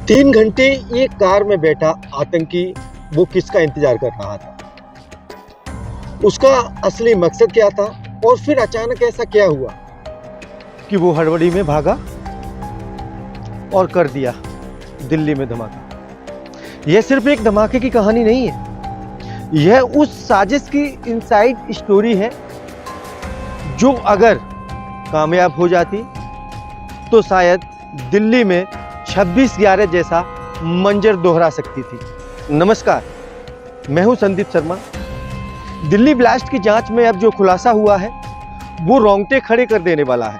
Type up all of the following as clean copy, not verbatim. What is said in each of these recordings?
3 घंटे एक कार में बैठा आतंकी वो किसका इंतजार कर रहा था? उसका असली मकसद क्या था? और फिर अचानक ऐसा क्या हुआ कि वो हड़बड़ी में भागा और कर दिया दिल्ली में धमाका। यह सिर्फ एक धमाके की कहानी नहीं है, यह उस साजिश की इनसाइड स्टोरी है जो अगर कामयाब हो जाती तो शायद दिल्ली में 26/11 जैसा मंजर दोहरा सकती थी। नमस्कार, मैं हूं संदीप शर्मा। दिल्ली ब्लास्ट की जांच में अब जो खुलासा हुआ है वो रोंगटे खड़े कर देने वाला है।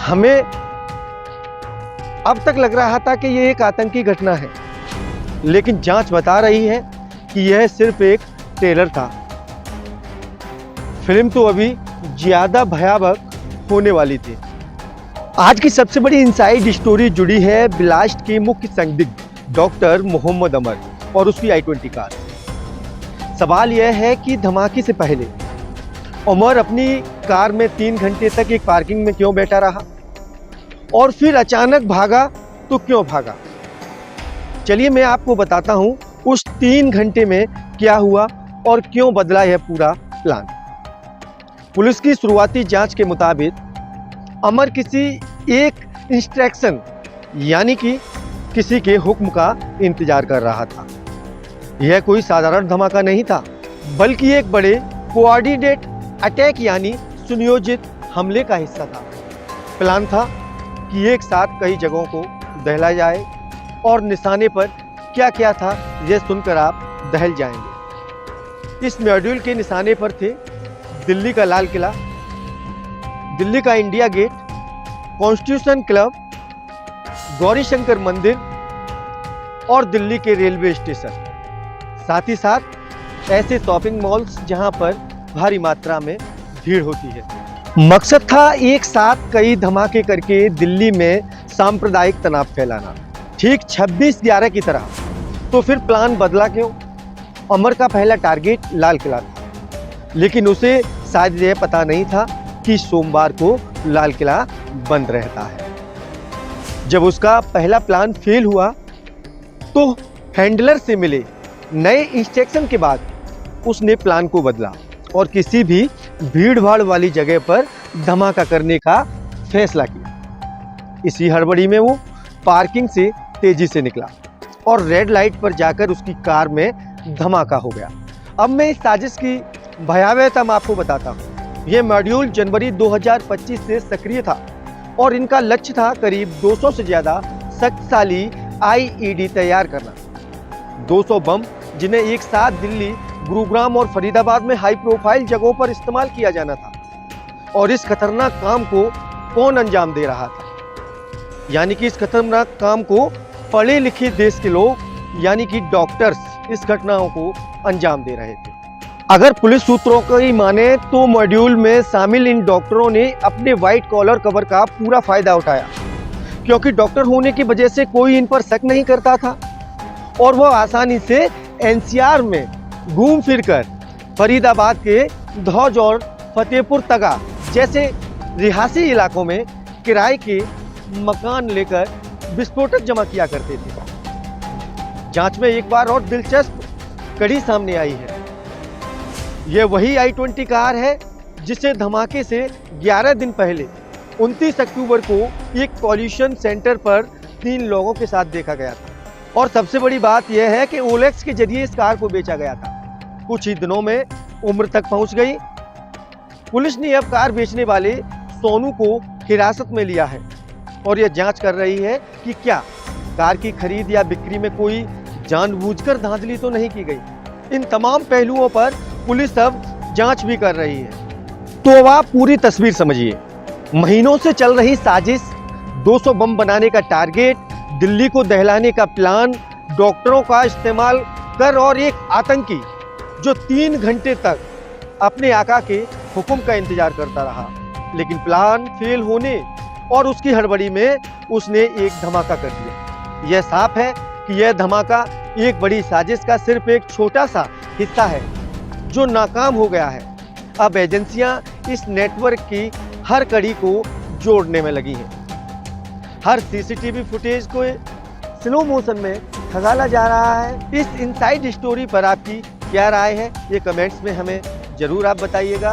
हमें अब तक लग रहा था कि यह एक आतंकी घटना है, लेकिन जांच बता रही है कि यह सिर्फ एक ट्रेलर था। फिल्म तो अभी ज्यादा भयावह होने वाली थी। आज की सबसे बड़ी इनसाइड स्टोरी जुड़ी है ब्लास्ट के मुख्य संदिग्ध डॉक्टर मोहम्मद अमर और उसकी i20 कार। सवाल यह है कि धमाके से पहले उमर अपनी कार में 3 घंटे तक एक पार्किंग में क्यों बैठा रहा और फिर अचानक भागा तो क्यों भागा। चलिए मैं आपको बताता हूं उस 3 घंटे में क्या हुआ और क्यों बदला यह पूरा प्लान। पुलिस की शुरुआती जांच के मुताबिक अमर किसी एक इंस्ट्रक्शन यानी कि किसी के हुक्म का इंतजार कर रहा था। यह कोई साधारण धमाका नहीं था, बल्कि एक बड़े कोऑर्डिनेट अटैक यानी सुनियोजित हमले का हिस्सा था। प्लान था कि एक साथ कई जगहों को दहला जाए और निशाने पर क्या क्या था यह सुनकर आप दहल जाएंगे। इस मॉड्यूल के निशाने पर थे दिल्ली का लाल किला, दिल्ली का India Gate, constitution club, Gauri Shankar Mandir और दिल्ली के रेलवे स्टेशन। साथ ही साथ ऐसे शॉपिंग मॉल्स जहां पर भारी मात्रा में भीड़ होती है। मकसद था एक साथ कई धमाके करके दिल्ली में सांप्रदायिक तनाव फैलाना, ठीक 26/11 की तरह। तो फिर प्लान बदला क्यों? अमर का पहला टारगेट लाल किला था, लेकिन उसे शायद यह पता नहीं था कि सोमवार को लाल किला बंद रहता है। जब उसका पहला प्लान फेल हुआ तो हैंडलर से मिले नए इंस्ट्रक्शन के बाद उसने प्लान को बदला और किसी भी भीड़ भाड़ वाली जगह पर धमाका करने का फैसला किया। इसी हड़बड़ी में वो पार्किंग से तेजी से निकला और रेड लाइट पर जाकर उसकी कार में धमाका हो गया। अब मैं इस साजिश की भयावहता आपको बताता हूँ। यह मॉड्यूल जनवरी 2025 से सक्रिय था और इनका लक्ष्य था करीब 200 से ज्यादा शक्तिशाली IED तैयार करना। 200 बम जिन्हें एक साथ दिल्ली, गुरुग्राम और फरीदाबाद में हाई प्रोफाइल जगहों पर इस्तेमाल किया जाना था। और इस खतरनाक काम को कौन अंजाम दे रहा था? यानी कि इस खतरनाक काम को पढ़े लिखे देश के लोग यानी कि डॉक्टर्स इस घटनाओं को अंजाम दे रहे थे। अगर पुलिस सूत्रों को ही माने तो मॉड्यूल में शामिल इन डॉक्टरों ने अपने व्हाइट कॉलर कवर का पूरा फायदा उठाया, क्योंकि डॉक्टर होने की वजह से कोई इन पर शक नहीं करता था और वह आसानी से NCR में घूम फिरकर फरीदाबाद के धौज और फतेहपुर तगा जैसे रिहायशी इलाकों में किराए के मकान लेकर विस्फोटक जमा किया करते थे। जांच में एक बार और दिलचस्प कड़ी सामने आई है। यह वही i20 कार है जिसे धमाके से 11 दिन पहले 29 अक्टूबर को एक पॉल्यूशन सेंटर पर 3 लोगों के साथ देखा गया था। और सबसे बड़ी बात यह है कि OLX के जरिए इस कार को बेचा गया था। कुछ ही दिनों में उम्र तक पहुंच गई। पुलिस ने अब कार बेचने वाले सोनू को हिरासत में लिया है और यह जांच कर रही है कि क्या कार की खरीद या बिक्री में कोई जानबूझकर धांधली तो नहीं की गई। इन तमाम पहलुओं पर पुलिस अब जांच भी कर रही है। तो अब आप पूरी तस्वीर समझिए। महीनों से चल रही साजिश, 200 बम बनाने का टारगेट, दिल्ली को दहलाने का प्लान, डॉक्टरों का इस्तेमाल कर और एक आतंकी जो 3 घंटे तक अपने आका के हुक्म का इंतजार करता रहा, लेकिन प्लान फेल होने और उसकी हड़बड़ी में उसने एक धमाका कर दिया। यह साफ है कि यह धमाका एक बड़ी साजिश का सिर्फ एक छोटा सा हिस्सा है जो नाकाम हो गया है। अब एजेंसियां इस नेटवर्क की हर कड़ी को जोड़ने में लगी हैं। हर CCTV फुटेज को स्लो मोशन में खगाला जा रहा है। इस इनसाइड स्टोरी पर आपकी क्या राय है, ये कमेंट्स में हमें जरूर आप बताइएगा।